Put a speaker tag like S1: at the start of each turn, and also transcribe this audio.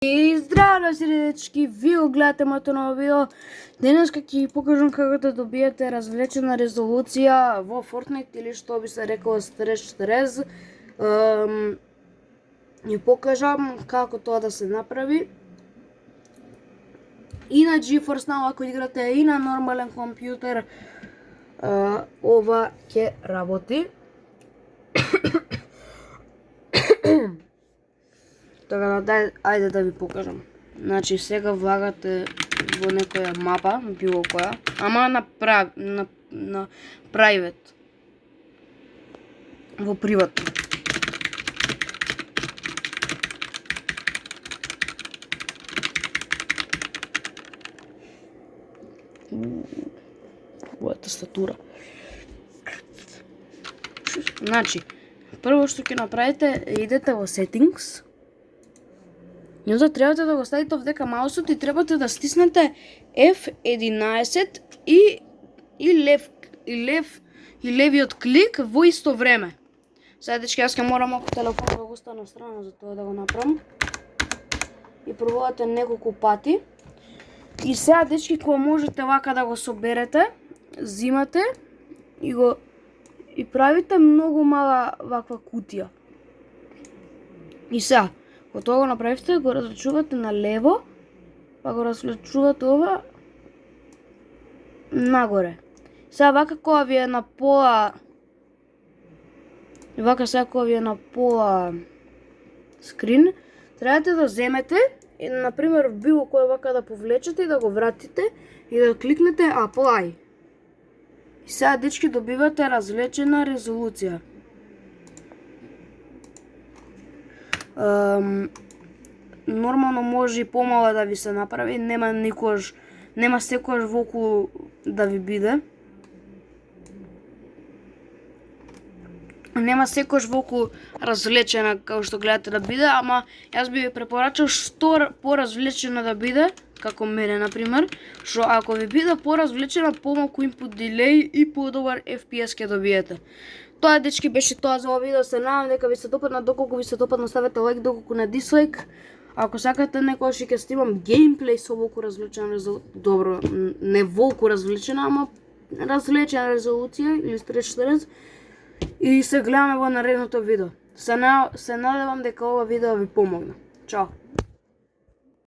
S1: И здраво дечки, ви го гледате моето ново видео. Денес ќе ви покажам како да добиете развлечена резолуција во Fortnite или што би се рекало стрес 40. Ви покажам како тоа да се направи. И на GeForce Now, ако играте и на нормален компјутер, ова ќе работи. Така да, ајде да ви покажам. Значи, сега влагате во некоја мапа, било која, ама на private. Во приватно. Ова е тастатура. Значи, прво што ќе направите, идете во settings. И onda требате да го ставите овдека маусот и требате да стиснете F11 и левиот клик во исто време. Сега дечки, јас ќе морам ако телефонот да го ставам на страна за тоа да го направам. И пробувате неколку пати. И сега дечки, кога можете вака да го соберете, зимате и правите многу мала ваква кутија. И сега, кога тоа го направите, го различувате на лево, па го различувате ова нагоре. Сега вака кога ви е на пола скрин, требате да земете и например било кој вака да повлечете и да го вратите и да кликнете apply. И сега дечки добивате развлечена резолуција. Нормално може и помала да ви се направи, нема секојаш волку да ви биде. Нема секојаш волку развлечена како што гледате да биде, ама јас би ви препорачал што поразвлечена да биде, како мене например, што ако ви биде поразвлечена, помалку input delay и подобар FPS ќе добиете. Тоа дечки беше тоа за ова видео, се надам дека ви се допадна, доколку ви се допадна ставете лайк, доколку не дислайк. Ако сакате некојаш ќе снимам геймплей со волку развлечена добро, не волку развлечена, ама развлечена резолуција или стрес 40 и се гледаме во наредното видео. Се надевам дека ова видео ви помогна. Чао!